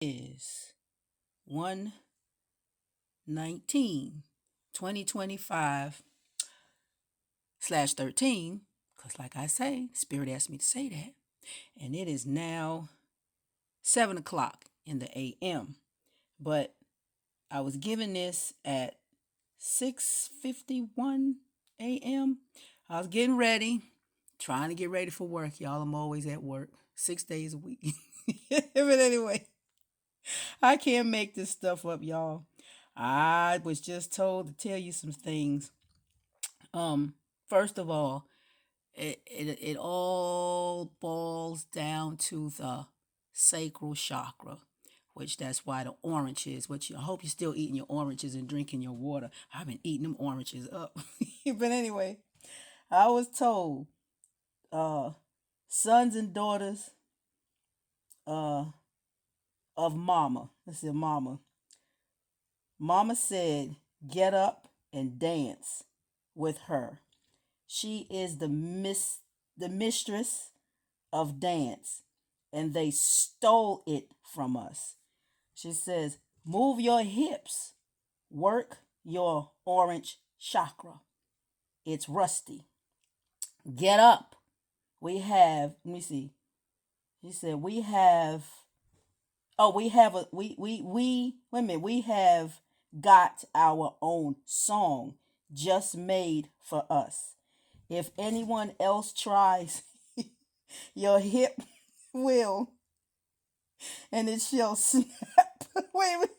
Is 1/19, 2025 slash 13, because like I say, Spirit asked me to say that. And it is now 7 o'clock in the AM. But I was given this at 6:51 a.m. I was getting ready, trying to get ready for work. Y'all, I'm always at work 6 days a week. But anyway, I can't make this stuff up, y'all. I was just told to tell you some things. Um, First of all, it all boils down to the sacral chakra, which that's why the orange is. Which I hope you're still eating your oranges and drinking your water. I've been eating them oranges up. But anyway, I was told, uh, sons and daughters, uh, of Mama. Let's see, Mama. Mama said, get up and dance with her. She is the mistress of dance, and they stole it from us. She says, move your hips, work your orange chakra. It's rusty. Get up. Let me see. She said, wait a minute, we have got our own song just made for us. If anyone else tries, your hip will, and it shall snap. Wait a minute.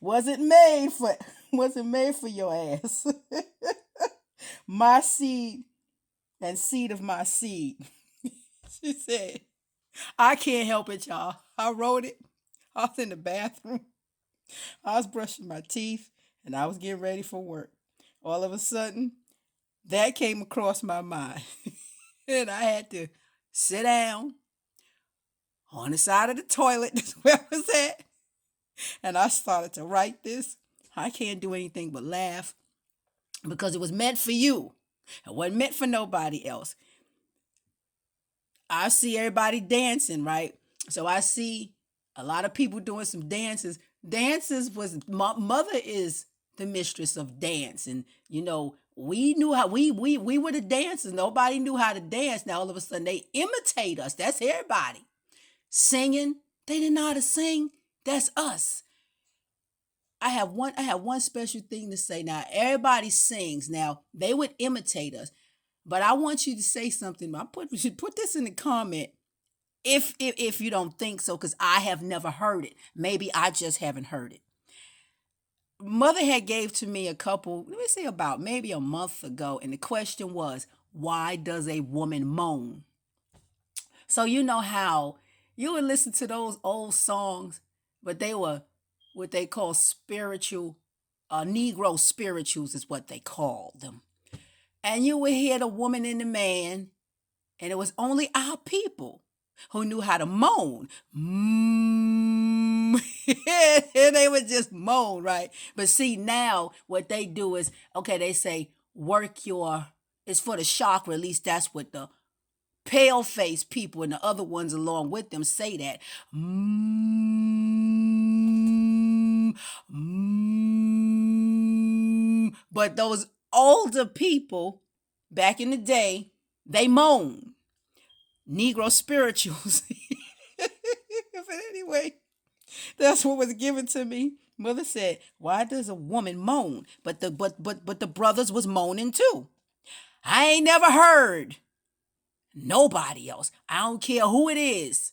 Wasn't made for wasn't made for your ass. My seed and seed of my seed. She said, I can't help it, y'all. I wrote it. I was in the bathroom. I was brushing my teeth and I was getting ready for work. All of a sudden, that came across my mind. And I had to sit down on the side of the toilet. That's where I was at. And I started to write this. I can't do anything but laugh because it was meant for you. It wasn't meant for nobody else. I see everybody dancing, right? So I see a lot of people doing some dances. Dances was my mother is the mistress of dance, and we knew how we were the dancers. Nobody knew how to dance. Now all of a sudden they imitate us. That's everybody singing. They didn't know how to sing. That's us. I have one special thing to say. Now everybody sings. Now they would imitate us, but I want you to say something. We should put this in the comment if you don't think so, because I have never heard it. Maybe I just haven't heard it. Mother had gave to me a couple, let me say about maybe a month ago, and the question was, why does a woman moan? So you know how you would listen to those old songs, but they were what they call spiritual, Negro spirituals is what they called them. And you would hear the woman and the man, and it was only our people who knew how to moan. Mm. And they would just moan, right? But see, now what they do is, okay, they say, it's for the chakra, at least that's what the pale face people and the other ones along with them say that. Mm, mm. But those older people back in the day, they moan. Negro spirituals. But anyway, that's what was given to me. Mother said, why does a woman moan? But the brothers was moaning too. I ain't never heard nobody else. I don't care who it is,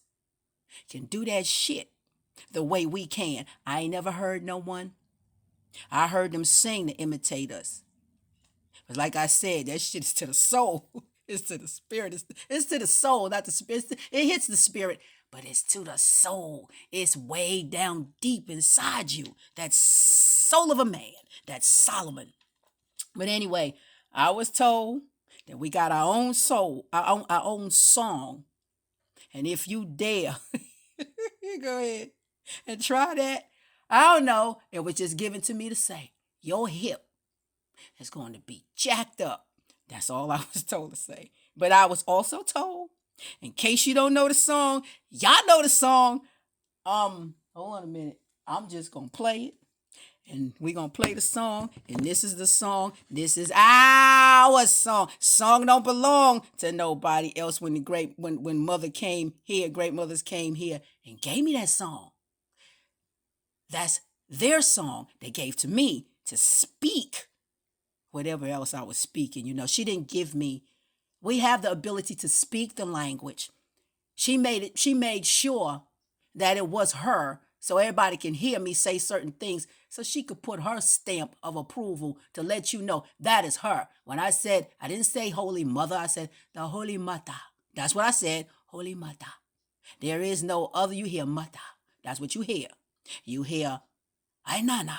can do that shit the way we can. I ain't never heard no one. I heard them sing to imitate us. But like I said, that shit is to the soul. It's to the spirit. It's to the soul, not the spirit. It hits the spirit, but it's to the soul. It's way down deep inside you. That soul of a man. That's Solomon. But anyway, I was told that we got our own soul, our own song. And if you dare, you go ahead and try that. I don't know. It was just given to me to say, your hip is going to be jacked up. That's all I was told to say. But I was also told, in case you don't know the song, y'all know the song. Hold on a minute. I'm just gonna play it. And we're gonna play the song, and this is the song. This is our song. Song don't belong to nobody else. When the great when mother came here, great mothers came here and gave me that song. That's their song they gave to me to speak whatever else I was speaking. She didn't give me. We have the ability to speak the language. She made sure that it was her so everybody can hear me say certain things so she could put her stamp of approval to let you know that is her. When I didn't say Holy Mother, I said the Holy Mata. That's what I said, Holy Mata. There is no other. You hear Mata. That's what you hear. You hear Ainana.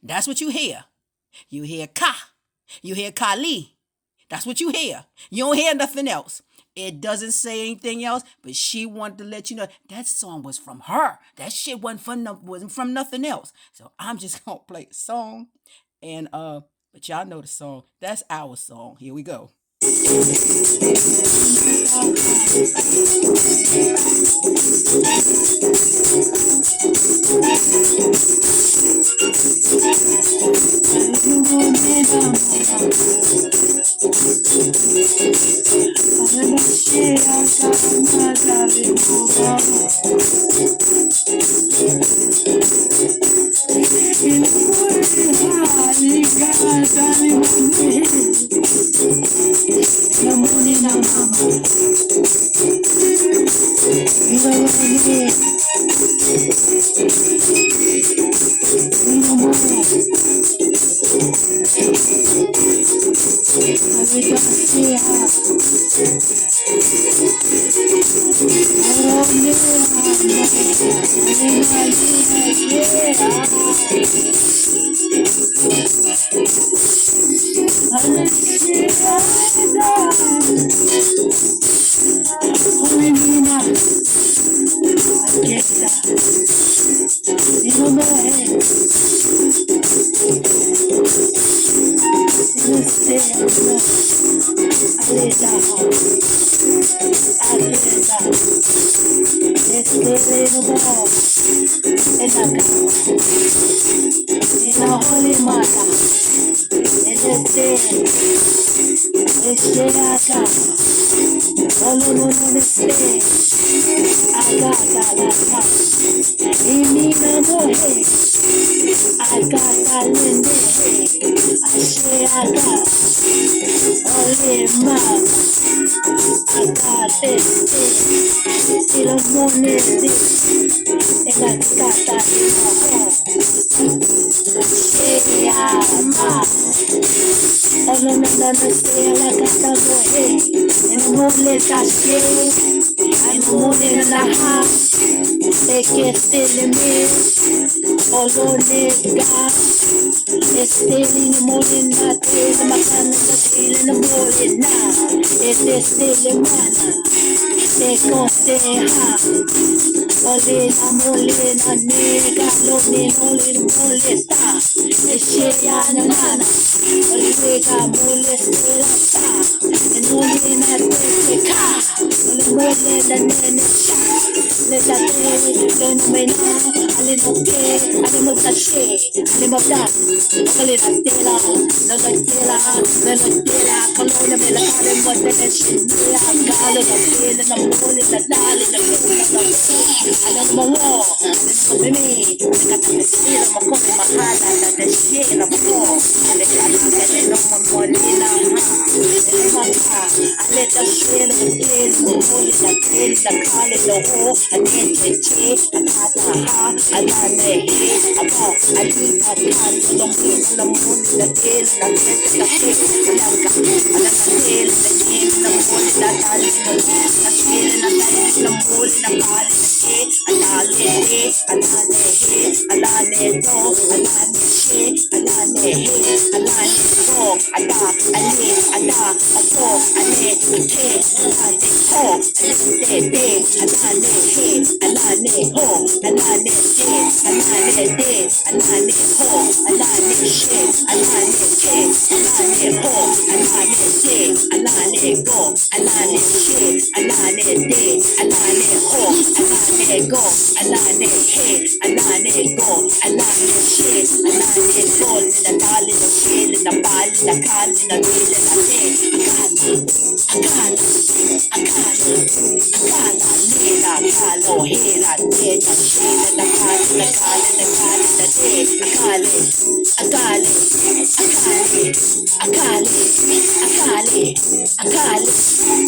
That's what you hear. You hear Ka. You hear Kali. That's what you hear. You don't hear nothing else. It doesn't say anything else, but she wanted to let you know that song was from her. That shit wasn't from nothing else. So I'm just gonna play the song, and but y'all know the song. That's our song. Here we go. anane go, anane hey, anane go, anane shit, anane go, in the dal in the shit, in the ball, in the car, in the wheel, in the day, akala, akala, akala, nela, kalo, hela, nela, shit, in the car, in the car, in the car, in the day, akale, akale, akale, akale, akale, akale,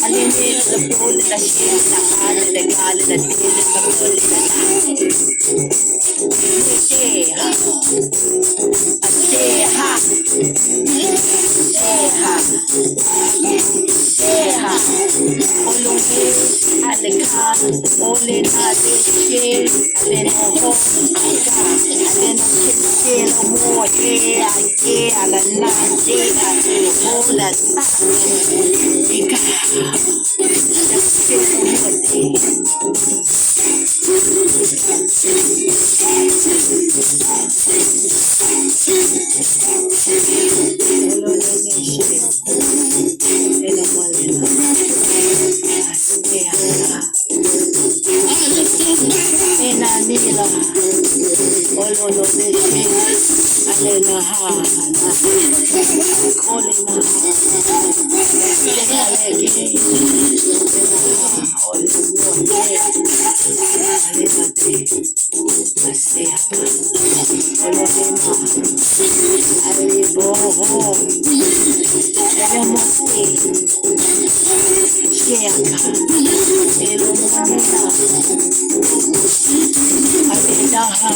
alinela, the bowl, in the shit, in the car, in the car, in the day, in the bowl, in the night, adeha, adeha, adeha, Olóyè Aleka Olenadeshe Alenoho Aka Alenokeshe Lomoye Aye Alanande Adehola Sa Ika Alekeshe Lomoye Enanila, Ololo Deshe, Alenaha, Olenaha, Enalege, Enaha, Olenaha, Alenade, Aseaka, Ololena, Aleboho, Elemote, Sheaka, Elomonina, Alenaha,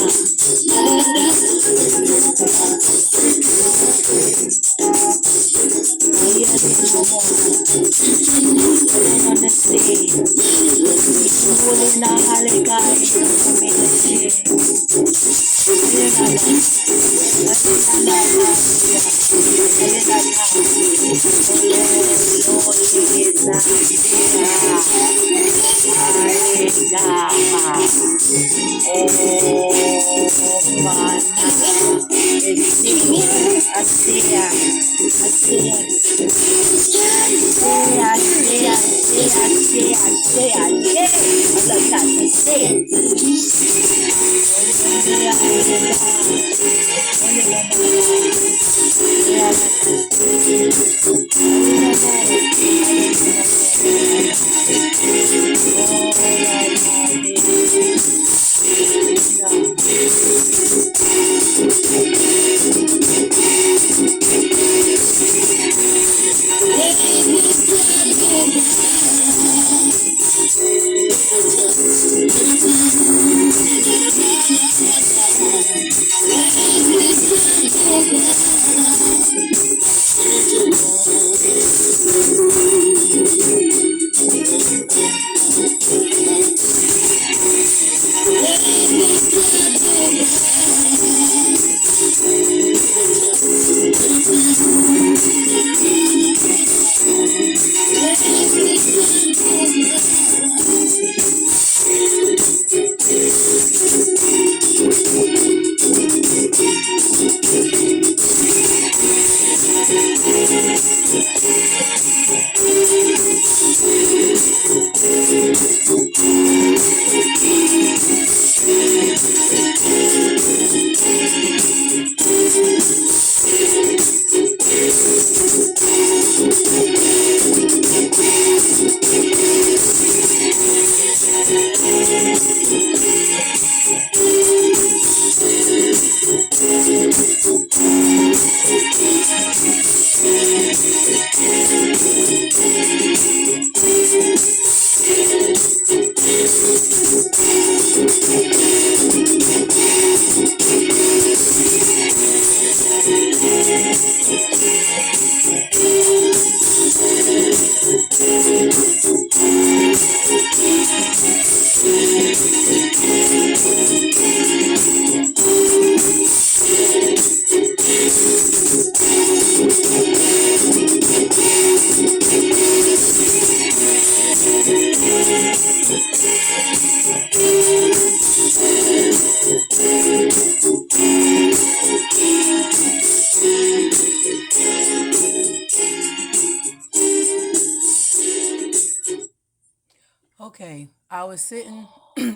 Okay, I was sitting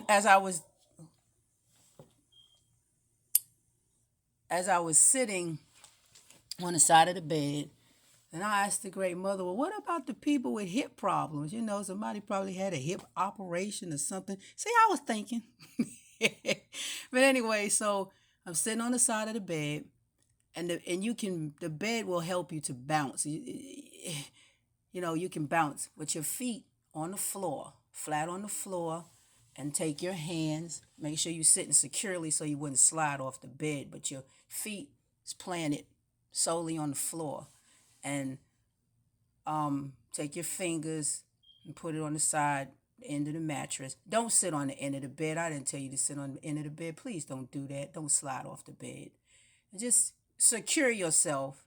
as I was sitting on the side of the bed, and I asked the great mother, well, what about the people with hip problems? You know, somebody probably had a hip operation or something. See, I was thinking. But anyway, so I'm sitting on the side of the bed, and the bed will help you to bounce. You know, you can bounce with your feet on the floor, flat on the floor, and take your hands. Make sure you're sitting securely so you wouldn't slide off the bed, but your feet is planted solely on the floor. And take your fingers and put it on the side end of the mattress. Don't sit on the end of the bed. I didn't tell you to sit on the end of the bed. Please don't do that. Don't slide off the bed. Just secure yourself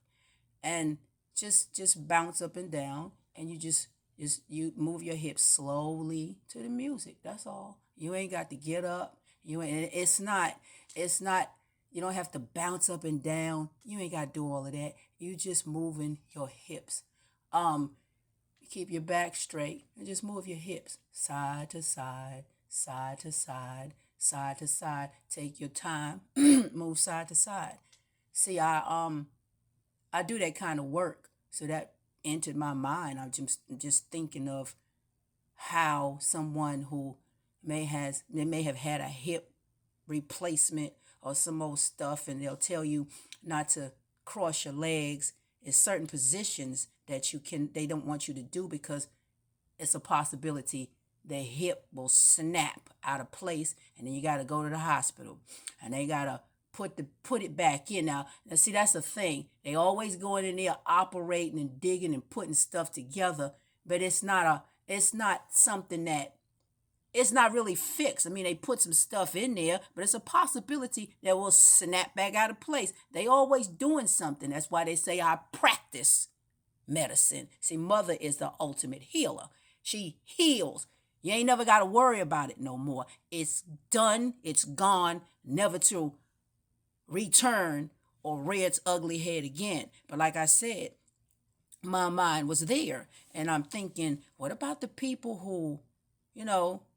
and just bounce up and down, and you move your hips slowly to the music. That's all. You ain't got to get up. You ain't it's not you don't have to bounce up and down. You ain't got to do all of that. You just moving your hips. Um Keep your back straight and just move your hips side to side, side to side, side to side. Take your time. Move side to side. See, I do that kind of work, so that entered my mind. I'm just thinking of how someone who may have had a hip replacement or some old stuff, and they'll tell you not to cross your legs in certain positions that they don't want you to do, because it's a possibility the hip will snap out of place, and then you got to go to the hospital, and they got to put it back in. Now see, that's the thing. They always going in there operating and digging and putting stuff together, but it's not something that it's not really fixed. I mean, they put some stuff in there, but it's a possibility that will snap back out of place. They always doing something. That's why they say I practice medicine. See, mother is the ultimate healer. She heals. You ain't never got to worry about it no more. It's done. It's gone. Never to return or rear its ugly head again. But like I said, my mind was there, and I'm thinking, what about the people who,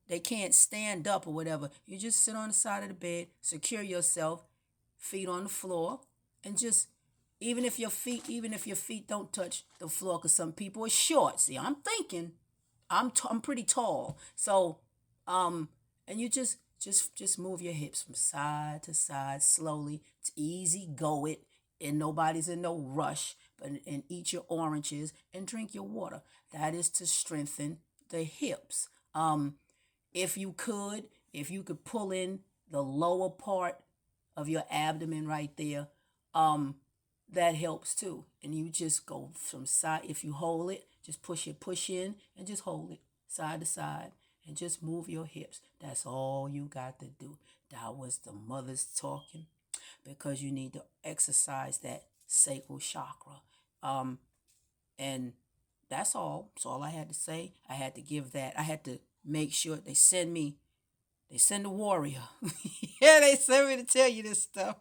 they can't stand up or whatever? You just sit on the side of the bed, secure yourself, feet on the floor, and just even if your feet don't touch the floor, because some people are short. See, I'm thinking, I'm pretty tall, so and you just move your hips from side to side slowly. It's easy, go it, and nobody's in no rush. And eat your oranges and drink your water. That is to strengthen the hips. If you could pull in the lower part of your abdomen right there, that helps too. And you just go from side. If you hold it, just push in and just hold it side to side and just move your hips. That's all you got to do. That was the mothers talking, because you need to exercise that sacral chakra. And that's all. That's all I had to say. I had to give that. I had to make sure they send a warrior. Yeah, they send me to tell you this stuff.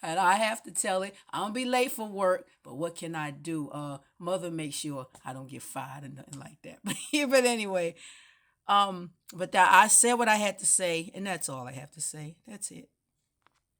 And I have to tell it. I don't be late for work, but what can I do? Mother makes sure I don't get fired or nothing like that. But anyway, but I said what I had to say, and that's all I have to say. That's it.